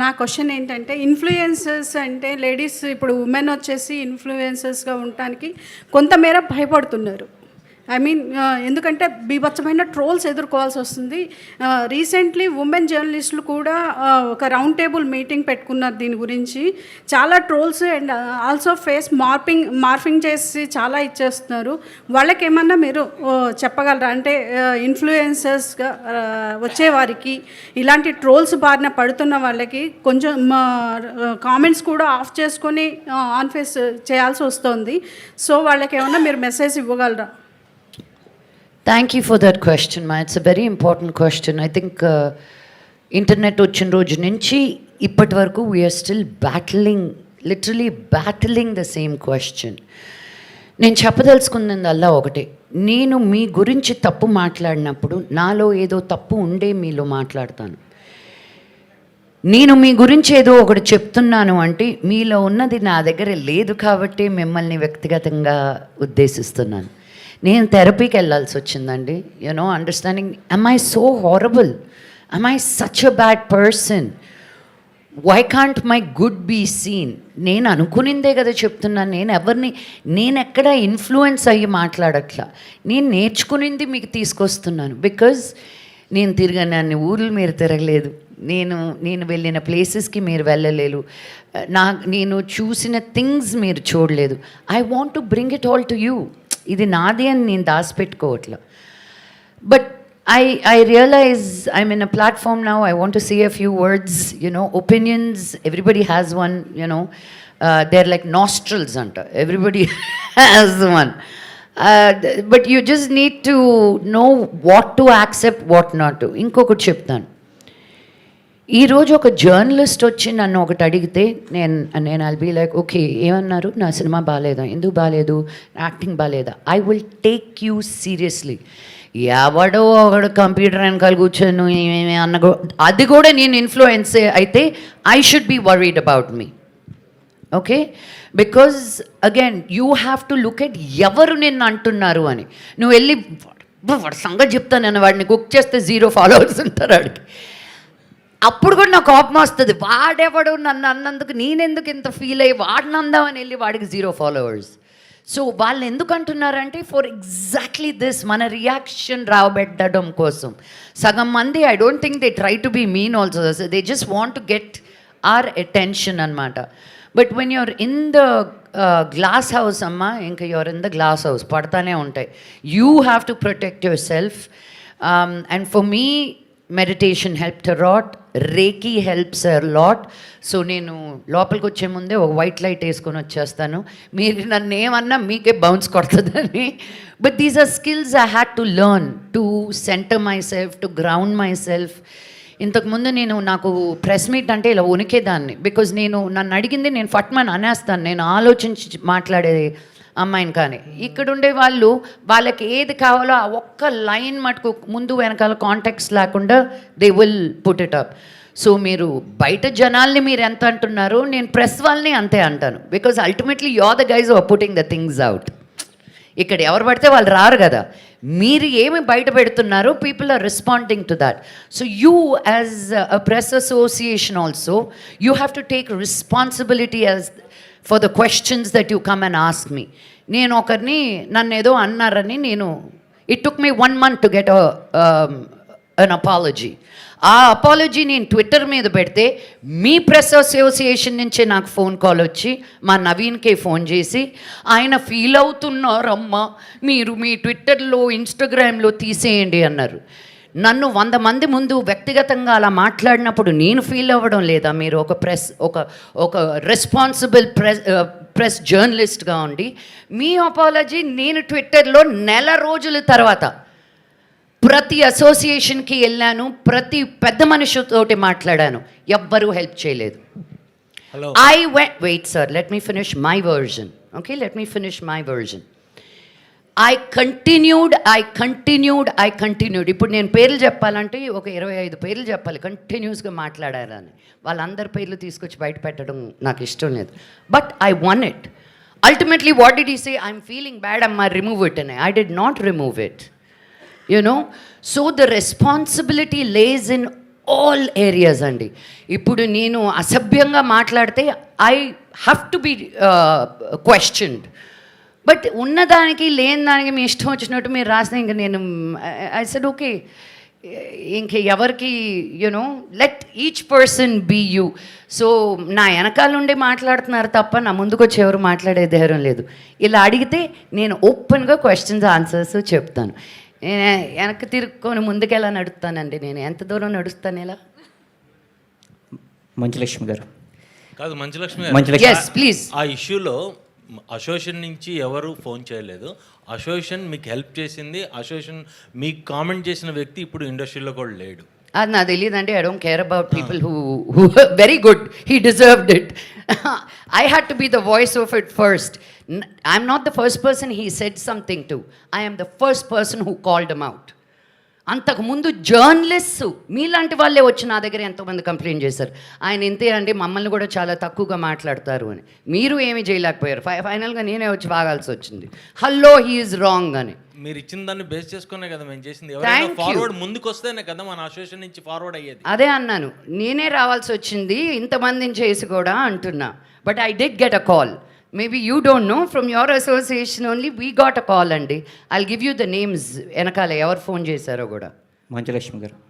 నా క్వశ్చన్ ఏంటంటే, ఇన్‌ఫ్లుయెన్సర్స్ అంటే లేడీస్ ఇప్పుడు ఉమెన్ వచ్చేసి ఇన్‌ఫ్లుయెన్సర్స్‌గా ఉండటానికి కొంతమేర భయపడుతున్నారు. ఐ మీన్ ఎందుకంటే బీభత్సమైన ట్రోల్స్ ఎదుర్కోవాల్సి వస్తుంది. రీసెంట్లీ ఉమెన్ జర్నలిస్టులు కూడా ఒక రౌండ్ టేబుల్ మీటింగ్ పెట్టుకున్నారు దీని గురించి. చాలా trolls and also face morphing చేసి చాలా ఇచ్చేస్తున్నారు. వాళ్ళకేమన్నా మీరు చెప్పగలరా? అంటే ఇన్ఫ్లుయెన్సర్స్గా వచ్చేవారికి ఇలాంటి ట్రోల్స్ బారిన పడుతున్న వాళ్ళకి కొంచెం కామెంట్స్ కూడా ఆఫ్ చేసుకొని ఆన్ ఫేస్ చేయాల్సి వస్తుంది. సో వాళ్ళకి ఏమన్నా మీరు మెసేజ్ ఇవ్వగలరా? Thank you for that question, Ma. It's a very important question. I think internet వచ్చిన రోజు నుంచి ఇప్పటి వరకు we are still literally battling the same question. నేను చెప్పదలుచుకున్నదల్లా ఒకటే, నేను మీ గురించి తప్పు మాట్లాడినప్పుడు నాలో ఏదో తప్పు ఉండే మీలో మాట్లాడతాను. నేను మీ గురించి ఏదో ఒకటి చెప్తున్నాను అంటే మీలో ఉన్నది నా దగ్గర లేదు కాబట్టి మిమ్మల్ని వ్యక్తిగతంగా ఉద్దేశిస్తున్నాను. నేను థెరపీకి వెళ్ళాల్సి వచ్చిందండి. You know understanding, am I so horrible? Am I such a bad person? Why can't my good be seen? నేను అనుకునిందే కదా చెప్తున్నాను. నేను ఎక్కడ ఇన్ఫ్లుయెన్స్ అయ్యి మాట్లాడట్లా. నేను నేర్చుకునింది మీకు తీసుకొస్తున్నాను. బికాజ్ నేను తిరిగిన అన్ని ఊర్లు మీరు తిరగలేదు, నేను వెళ్ళిన ప్లేసెస్కి మీరు వెళ్ళలేదు, నేను చూసిన థింగ్స్ మీరు చూడలేదు. I want to bring it all to you. ఇది నాది అని నేను దాచిపెట్టుకోవట్లా. But I realize I'm in a platform now. I want to say a few words, opinions. Everybody has one, they're like nostrils, everybody has one. But you just need to know what to accept, what not to. ఇంకొకటి చెప్తాను. ఈరోజు ఒక journalist వచ్చి నన్ను ఒకటి అడిగితే నేను I'll be like, okay ఏమన్నారు, నా సినిమా బాగాలేదా, ఎందుకు బాగాలేదు, యాక్టింగ్ బాగాలేదా, I will take you seriously. ఎవడో ఒకడు కంప్యూటర్ వెనకాల కూర్చొని అది కూడా నేను ఇన్ఫ్లుయెన్స్ అయితే I should be worried about me. Okay, because again you have to look at ఎవరు నిన్ను అంటున్నారు అని. నువ్వు వెళ్ళి వాడి సంగతి చెప్తాను, వాడిని కుక్ చేస్తే 0 followers ఉంటారు వాడికి. అప్పుడు కూడా నాకు కోపం వస్తుంది, వాడెవడు నన్ను అన్నందుకు నేనెందుకు ఇంత ఫీల్ అయ్యి వాడిని అందామని వెళ్ళి వాడికి 0 followers. సో వాళ్ళు ఎందుకు అంటున్నారంటే ఫర్ ఎగ్జాక్ట్లీ దిస్, మన రియాక్షన్ రాబెట్టడం కోసం. సగం మంది I don't think they try to be mean also, they just want to get our attention అనమాట. But when you're in the glass house అమ్మా, ఇంకా you're in the glass house పడతానే ఉంటాయి. You have to protect yourself. And for me meditation helped a lot, reiki helps a lot. So నేను లోపలికి వచ్చే ముందే ఒక వైట్ లైట్ వేసుకొని వచ్చేస్తాను. మీరు నన్ను ఏమన్నా మీకే బౌన్స్ కొడుతుందని. But these are skills I had to learn to centre myself, to ground myself. ఇంతకుముందు నాకు ప్రెస్ మీట్ అంటే ఇలా వణికేదాన్ని. బికాజ్ నన్ను అడిగింది నేను ఫట్మని అనేస్తాను, నేను ఆలోచించి మాట్లాడేది అమ్మాయిని. కానీ ఇక్కడ ఉండే వాళ్ళకి ఏది కావాలో ఆ ఒక్క లైన్ మటుకు ముందు వెనకాల కాంటాక్ట్స్ లేకుండా they will put it up. So మీరు బయట జనాల్ని మీరు ఎంత అంటున్నారో నేను ప్రెస్ వాళ్ళని అంతే అంటాను. Because ultimately you are the guys are putting the things out. ఇక్కడ ఎవరు పడితే వాళ్ళు రారు కదా, మీరు ఏమి బయట పెడుతున్నారో people are responding to that. So you as a press association also you have to take responsibility as for the questions that you come and ask me. నేను ఒకరిని నన్ను ఏదో అన్నారని it took me 1 month to get an apology. ఆ apology నేను Twitter మీద పెడితే మీ press association నుంచే నాకు ఫోన్ కాల్ వచ్చి మా నవీన్కే ఫోన్ చేసి, ఆయన ఫీల్ అవుతున్నారమ్మా, మీరు మీ ట్విట్టర్లో ఇన్స్టాగ్రామ్లో తీసేయండి అన్నారు. నన్ను 100 మంది ముందు వ్యక్తిగతంగా అలా మాట్లాడినప్పుడు నేను ఫీల్ అవ్వడం లేదా? మీరు ఒక రెస్పాన్సిబుల్ ప్రెస్ జర్నలిస్ట్గా ఉండి మీ అపాలజీ నేను ట్విట్టర్లో 1 రోజుల తర్వాత ప్రతి అసోసియేషన్కి వెళ్ళాను, ప్రతి పెద్ద మనిషితోటి మాట్లాడాను, ఎవ్వరూ హెల్ప్ చేయలేదు. Wait sir, let me finish my version. Okay, let me finish my version. I continued. ఇప్పుడు నేను పేర్లు చెప్పాలంటే ఒక 25 పేర్లు చెప్పాలి, కంటిన్యూస్గా మాట్లాడారని. వాళ్ళందరి పేర్లు తీసుకొచ్చి బయట పెట్టడం నాకు ఇష్టం లేదు. But I one it. Ultimately what did he say? I'm feeling bad, అమ్మా రిమూవ్ ఇట్ అని. I did not remove it. So the responsibility lays in all areas అండి. ఇప్పుడు నేను అసభ్యంగా మాట్లాడితే I have to be questioned. But ఉన్నదానికి లేని దానికి మీ ఇష్టం వచ్చినట్టు మీరు రాసిన ఇంక నేను ఐ సెడ్ ఓకే, ఇంక ఎవరికి you know let each person be you. So నా వెనకాల నుండి మాట్లాడుతున్నారు తప్ప నా ముందుకు వచ్చి ఎవరు మాట్లాడే ధైర్యం లేదు. ఇలా అడిగితే నేను ఓపెన్గా క్వశ్చన్స్ ఆన్సర్స్ చెప్తాను. నేను వెనక్కి తిరుక్కొని ముందుకు ఎలా నడుస్తానండి? నేను ఎంత దూరం నడుస్తాను ఇలా? మంచులక్ష్మి గారు. కాదు మంచులక్ష్మి Yes, please. ఆ ఇష్యూలో అసోసియేషన్ నుంచి ఎవరు ఫోన్ చేయలేదు. అసోసియేషన్ మీకు హెల్ప్ చేసింది. అసోసియేషన్ మీకు కామెంట్ చేసిన వ్యక్తి ఇప్పుడు ఇండస్ట్రీలో కూడా లేడు. అది నాకు తెలియదండి. I don't care about people who very good, he deserved it. I had to be the voice of it first. I'm not the first person he said something to. I am the first person who called them out. అంతకుముందు journalists మీలాంటి వాళ్ళే వచ్చి నా దగ్గర ఎంతోమంది complaint చేశారు, ఆయన ఇంతే అండి, మమ్మల్ని కూడా చాలా తక్కువగా మాట్లాడతారు అని. మీరు ఏమీ చేయలేకపోయారు. ఫైనల్గా నేనే వచ్చి వాగాల్సి వచ్చింది. హలో హీ ఈజ్ రాంగ్ అని. మీరు ఇచ్చిన దాన్ని బేస్ చేసుకునే కదా మేము చేసింది. Thank ఎవరైనా you. ఫార్వర్డ్ ముందుకు వస్తేనే కదా మన అసోసియేషన్ నుంచి ఫార్వర్డ్ అయ్యేది. అదే అన్నాను, నేనే రావాల్సి వచ్చింది ఇంతమందిని చేసి కూడా అంటున్నా. But I did get a call. Maybe you don't know, from your association only we got a call అండి. I'll give you the names వెనకాల ఎవరు ఫోన్ చేశారో కూడా. మంచులక్ష్మి గారు.